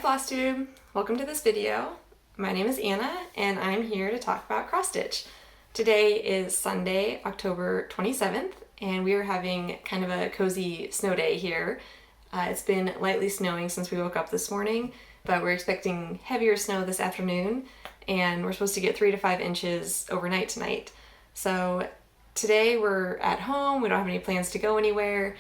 Flosstube! Welcome to this video. My name is Anna and I'm here to talk about cross stitch. Today is Sunday, October 27th, and we are having kind of a cozy snow day here. It's been lightly snowing since we woke up this morning, but we're expecting heavier snow this afternoon, and we're supposed to get 3 to 5 inches overnight tonight. So today we're at home, we don't have any plans to go anywhere.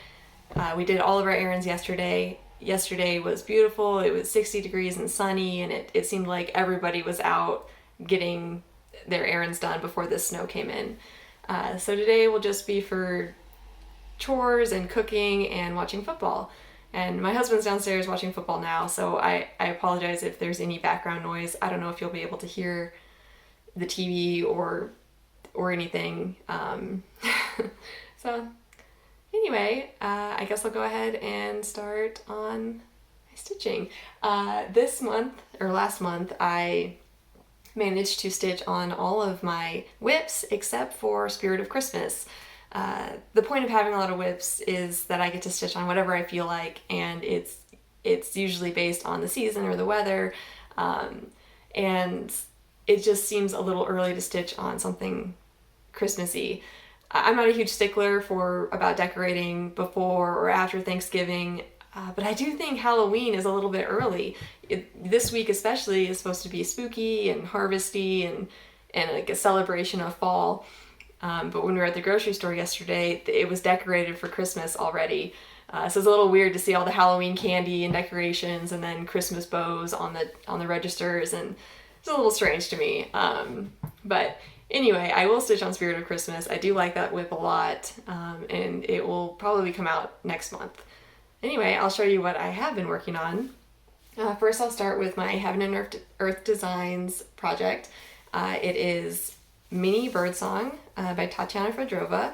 We did all of our errands yesterday. Yesterday was beautiful. It was 60 degrees and sunny, and it seemed like everybody was out getting their errands done before the snow came in. So today will just be for chores and cooking and watching football. And my husband's downstairs watching football now, so I apologize if there's any background noise. I don't know if you'll be able to hear the TV or anything. So anyway, I guess I'll go ahead and start on my stitching. Last month, I managed to stitch on all of my whips except for Spirit of Christmas. The point of having a lot of whips is that I get to stitch on whatever I feel like, and it's usually based on the season or the weather, and it just seems a little early to stitch on something Christmassy. I'm not a huge stickler about decorating before or after Thanksgiving, but I do think Halloween is a little bit early. This week especially is supposed to be spooky and harvesty and like a celebration of fall. But when we were at the grocery store yesterday, it was decorated for Christmas already. So it's a little weird to see all the Halloween candy and decorations and then Christmas bows on the registers, and it's a little strange to me. But anyway, I will stitch on Spirit of Christmas. I do like that whip a lot, and it will probably come out next month. Anyway, I'll show you what I have been working on. First, I'll start with my Heaven and Earth Designs project. It is Mini Birdsong by Tatiana Fedorova.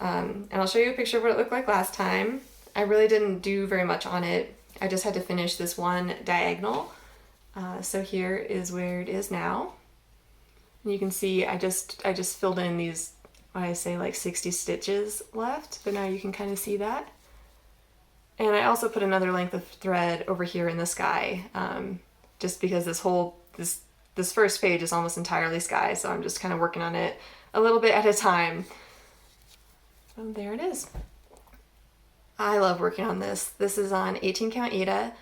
And I'll show you a picture of what it looked like last time. I really didn't do very much on it. I just had to finish this one diagonal. So here is where it is now. You can see I just filled in these, what I say, like 60 stitches left, but now you can kind of see that. And I also put another length of thread over here in the sky, just because this first page is almost entirely sky, so I'm just kind of working on it a little bit at a time. And there it is. I love working on this. This is on 18 count Aida.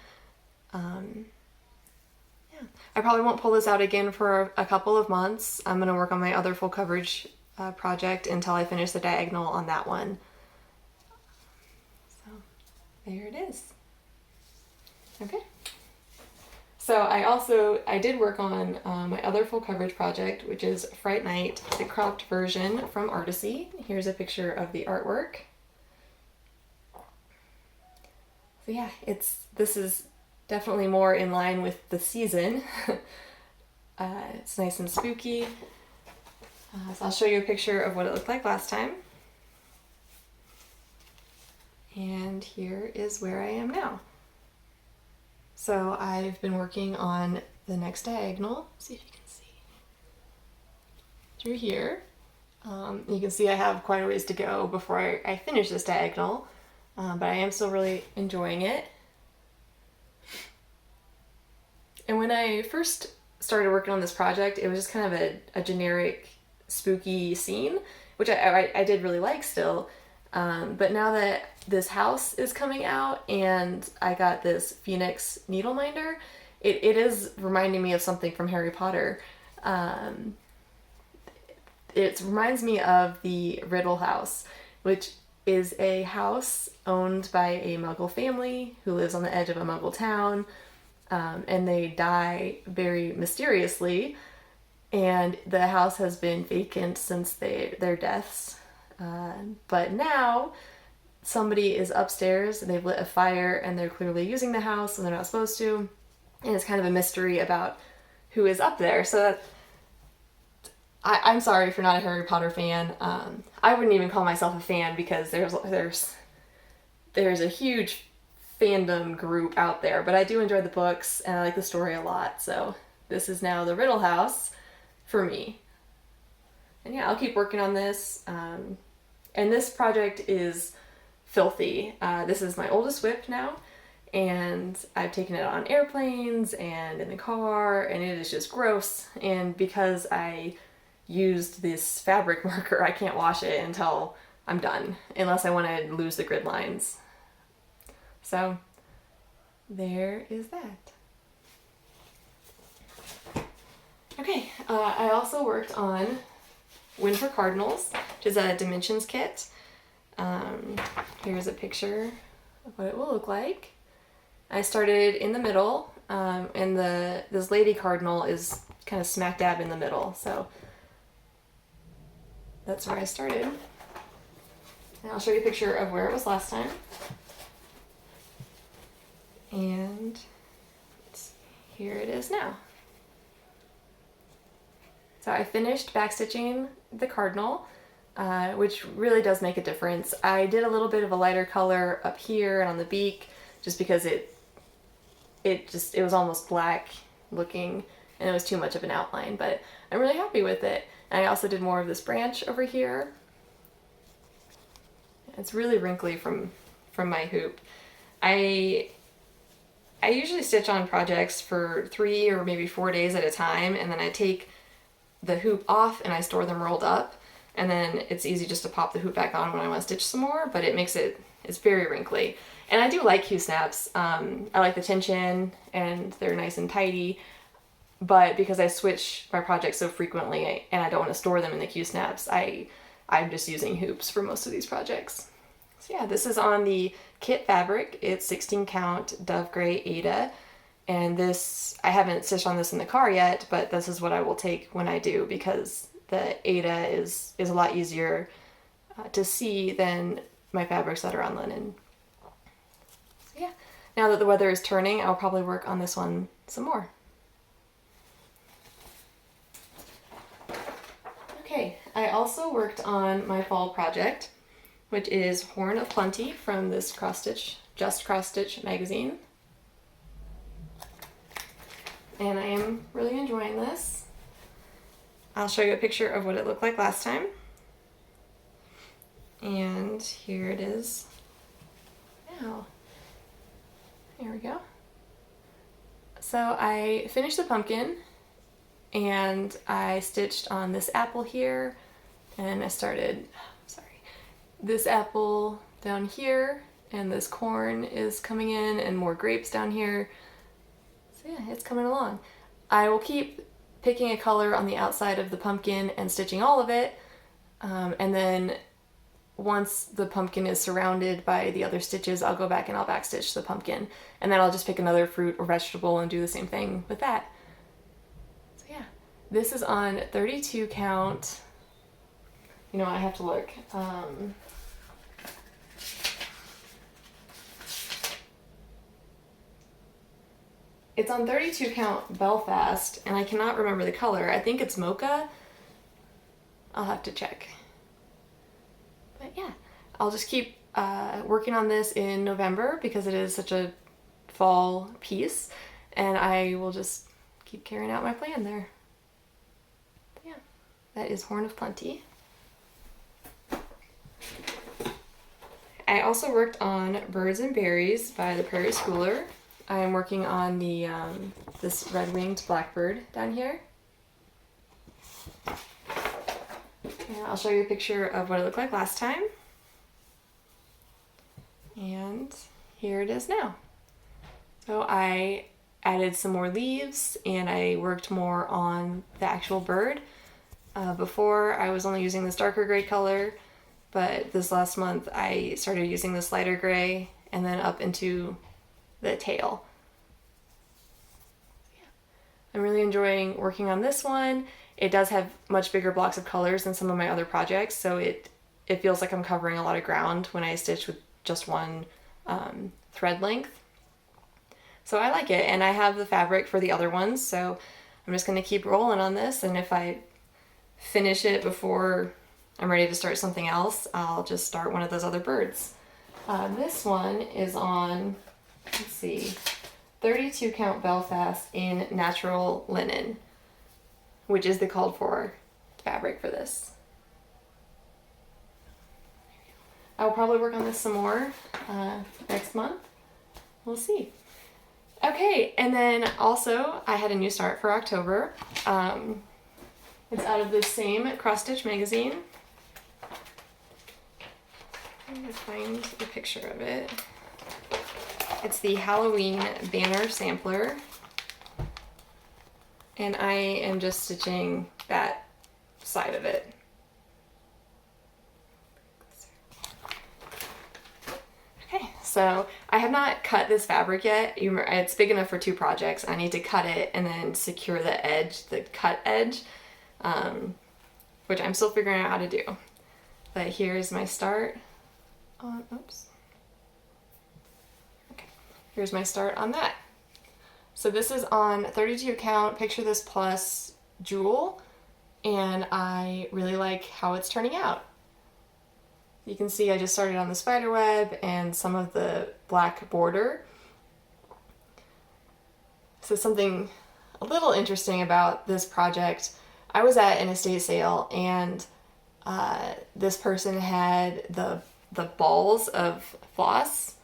I probably won't pull this out again for a couple of months. I'm going to work on my other full coverage project until I finish the diagonal on that one. So there it is. Okay. So I did work on my other full coverage project, which is Fright Night, the cropped version from Artisy. Here's a picture of the artwork. So yeah, this is definitely more in line with the season. It's nice and spooky. So I'll show you a picture of what it looked like last time. And here is where I am now. So I've been working on the next diagonal. See if you can see. Through here. You can see I have quite a ways to go before I finish this diagonal, but I am still really enjoying it. And when I first started working on this project, it was just kind of a generic spooky scene, which I did really like still. But now that this house is coming out and I got this Phoenix needle minder, it is reminding me of something from Harry Potter. It reminds me of the Riddle House, which is a house owned by a Muggle family who lives on the edge of a Muggle town. And they die very mysteriously, and the house has been vacant since their deaths. But now somebody is upstairs, they've lit a fire, and they're clearly using the house and they're not supposed to, and it's kind of a mystery about who is up there. So I'm sorry if you're not a Harry Potter fan. I wouldn't even call myself a fan because there's a huge fandom group out there, but I do enjoy the books and I like the story a lot, so this is now the Riddle House for me. And yeah, I'll keep working on this. And this project is filthy. This is my oldest whip now, and I've taken it on airplanes and in the car, and it is just gross. And because I used this fabric marker, I can't wash it until I'm done, unless I want to lose the grid lines. So there is that. Okay, I also worked on Winter Cardinals, which is a dimensions kit. Here's a picture of what it will look like. I started in the middle, and this lady cardinal is kind of smack dab in the middle, so that's where I started. And I'll show you a picture of where it was last time. And here it is now. So I finished backstitching the cardinal, which really does make a difference. I did a little bit of a lighter color up here and on the beak, just because it was almost black looking and it was too much of an outline, but I'm really happy with it. And I also did more of this branch over here. It's really wrinkly from my hoop. I usually stitch on projects for 3 or maybe 4 days at a time, and then I take the hoop off and I store them rolled up, and then it's easy just to pop the hoop back on when I want to stitch some more, but it's very wrinkly. And I do like Q-snaps. I like the tension and they're nice and tidy, but because I switch my projects so frequently and I don't want to store them in the Q-snaps, I'm just using hoops for most of these projects. So yeah, this is on the kit fabric. It's 16 count Dove Gray Ada, and this, I haven't stitched on this in the car yet, but this is what I will take when I do, because the Ada is a lot easier to see than my fabrics that are on linen. So yeah, now that the weather is turning, I'll probably work on this one some more. Okay, I also worked on my fall project, which is Horn of Plenty from this Just Cross Stitch magazine. And I am really enjoying this. I'll show you a picture of what it looked like last time. And here it is now. Here we go. So I finished the pumpkin, and I stitched on this apple here, and I started, this apple down here, and this corn is coming in, and more grapes down here. So yeah, it's coming along. I will keep picking a color on the outside of the pumpkin and stitching all of it, and then once the pumpkin is surrounded by the other stitches, I'll go back and I'll backstitch the pumpkin, and then I'll just pick another fruit or vegetable and do the same thing with that. So yeah, this is on 32 count. You know, I have to look. It's on 32 count Belfast, and I cannot remember the color. I think it's mocha. I'll have to check. But yeah, I'll just keep working on this in November because it is such a fall piece, and I will just keep carrying out my plan there. But yeah, that is Horn of Plenty. I also worked on Birds and Berries by the Prairie Schooler. I'm working on the this red-winged blackbird down here. And I'll show you a picture of what it looked like last time. And here it is now. So I added some more leaves, and I worked more on the actual bird. Before, I was only using this darker gray color, but this last month I started using this lighter gray and then up into the tail. Yeah. I'm really enjoying working on this one. It does have much bigger blocks of colors than some of my other projects, so it feels like I'm covering a lot of ground when I stitch with just one thread length. So I like it, and I have the fabric for the other ones, so I'm just going to keep rolling on this, and if I finish it before I'm ready to start something else, I'll just start one of those other birds. This one is on, let's see, 32 count Belfast in natural linen, which is the called for fabric for this. I'll probably work on this some more next month, we'll see. Okay, and then also I had a new start for October. It's out of this same Cross Stitch magazine. I'm gonna find a picture of it. It's the Halloween banner sampler. And I am just stitching that side of it. Okay, so I have not cut this fabric yet. It's big enough for 2 projects. I need to cut it and then secure the edge, the cut edge, which I'm still figuring out how to do. But here's my start on, oops. Okay, here's my start on that. So this is on 32 count, Picture This Plus Jewel, and I really like how it's turning out. You can see I just started on the spider web and some of the black border. So something a little interesting about this project, I was at an estate sale and this person had the balls of floss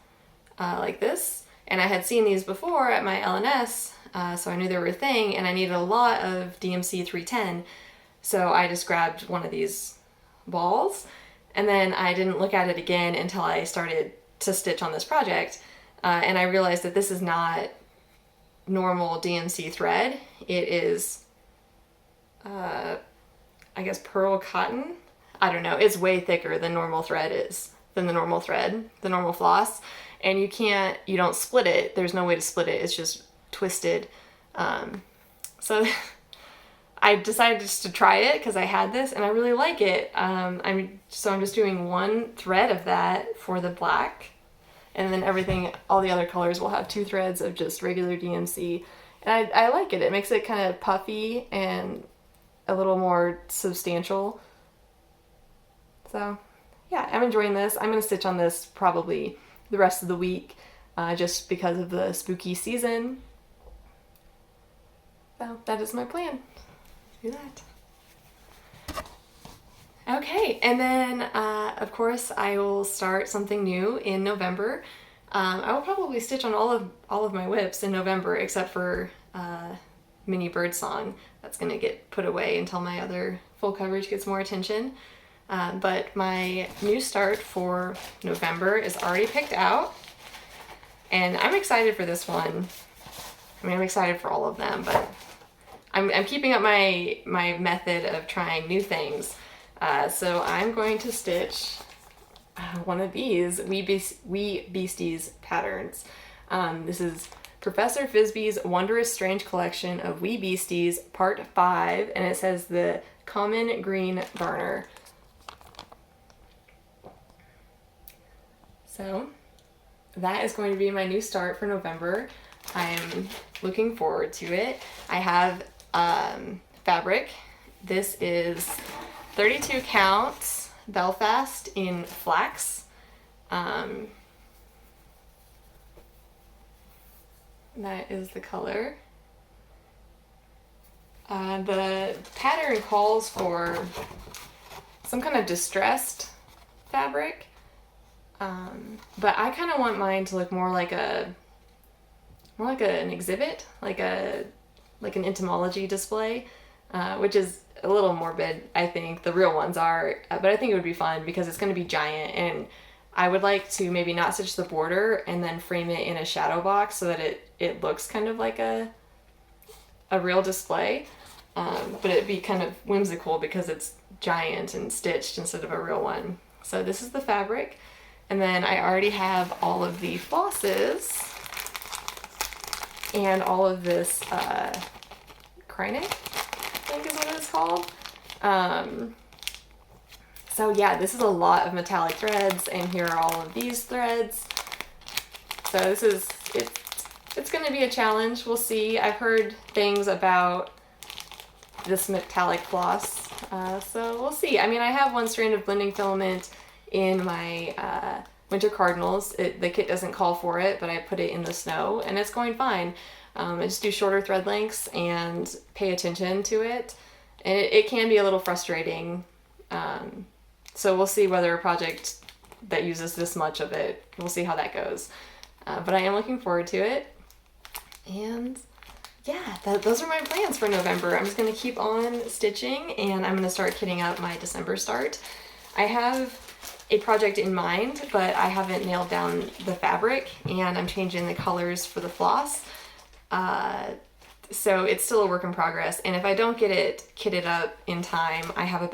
like this. And I had seen these before at my LNS, so I knew they were a thing, and I needed a lot of DMC 310. So I just grabbed one of these balls, and then I didn't look at it again until I started to stitch on this project. And I realized that this is not normal DMC thread. It is, I guess, pearl cotton. I don't know. It's way thicker than normal thread is, than the normal thread, the normal floss. And you don't split it. There's no way to split it. It's just twisted. So I decided just to try it because I had this and I really like it. I'm just doing 1 thread of that for the black, and then all the other colors will have 2 threads of just regular DMC. And I like it. It makes it kind of puffy and a little more substantial. So yeah, I'm enjoying this. I'm going to stitch on this probably the rest of the week, just because of the spooky season. So that is my plan. Do that. Okay, and then of course I will start something new in November. I will probably stitch on all of my whips in November, except for Mini Birdsong. That's gonna get put away until my other full coverage gets more attention. But my new start for November is already picked out, and I'm excited for this one. I mean, I'm excited for all of them, but I'm keeping up my method of trying new things. So I'm going to stitch one of these Wee Beasties patterns. This is Professor Frisbee's Wondrous Strange Collection of Wee Beasties, Part 5, and it says the Common Green Garner. So that is going to be my new start for November. I'm looking forward to it. I have fabric. This is 32 count Belfast in flax. That is the color. The pattern calls for some kind of distressed fabric. But I kind of want mine to look more like an exhibit, like an entomology display, which is a little morbid, I think. The real ones are, but I think it would be fun because it's going to be giant, and I would like to maybe not stitch the border and then frame it in a shadow box so that it looks kind of like a real display, but it'd be kind of whimsical because it's giant and stitched instead of a real one. So this is the fabric. And then I already have all of the flosses and all of this crinoline, I think is what it's called. So yeah, this is a lot of metallic threads, and here are all of these threads. So it's going to be a challenge. We'll see. I've heard things about this metallic floss, so we'll see. I mean, I have 1 strand of blending filament in my winter Cardinals. The kit doesn't call for it, but I put it in the snow and it's going fine. I just do shorter thread lengths and pay attention to it, and it can be a little frustrating. So we'll see whether a project that uses this much of it, we'll see how that goes. but I am looking forward to it. And yeah, those are my plans for November. I'm just going to keep on stitching, and I'm going to start kitting up my December start. I have a project in mind, but I haven't nailed down the fabric, and I'm changing the colors for the floss. So it's still a work in progress, and if I don't get it kitted up in time, I have a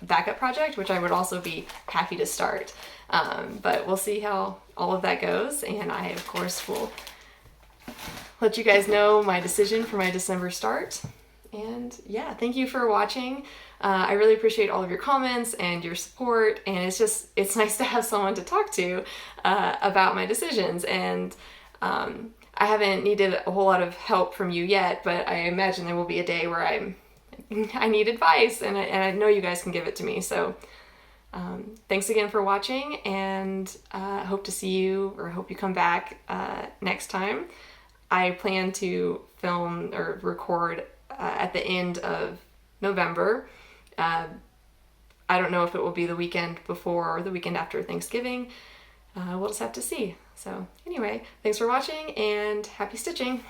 backup project, which I would also be happy to start. But we'll see how all of that goes, and I, of course, will let you guys know my decision for my December start. And yeah, thank you for watching. I really appreciate all of your comments and your support, and it's nice to have someone to talk to about my decisions. And I haven't needed a whole lot of help from you yet, but I imagine there will be a day where I need advice, and I know you guys can give it to me. So thanks again for watching, and hope to see you, or hope you come back next time. I plan to film or record at the end of November. I don't know if it will be the weekend before or the weekend after Thanksgiving. We'll just have to see. So anyway, thanks for watching, and happy stitching!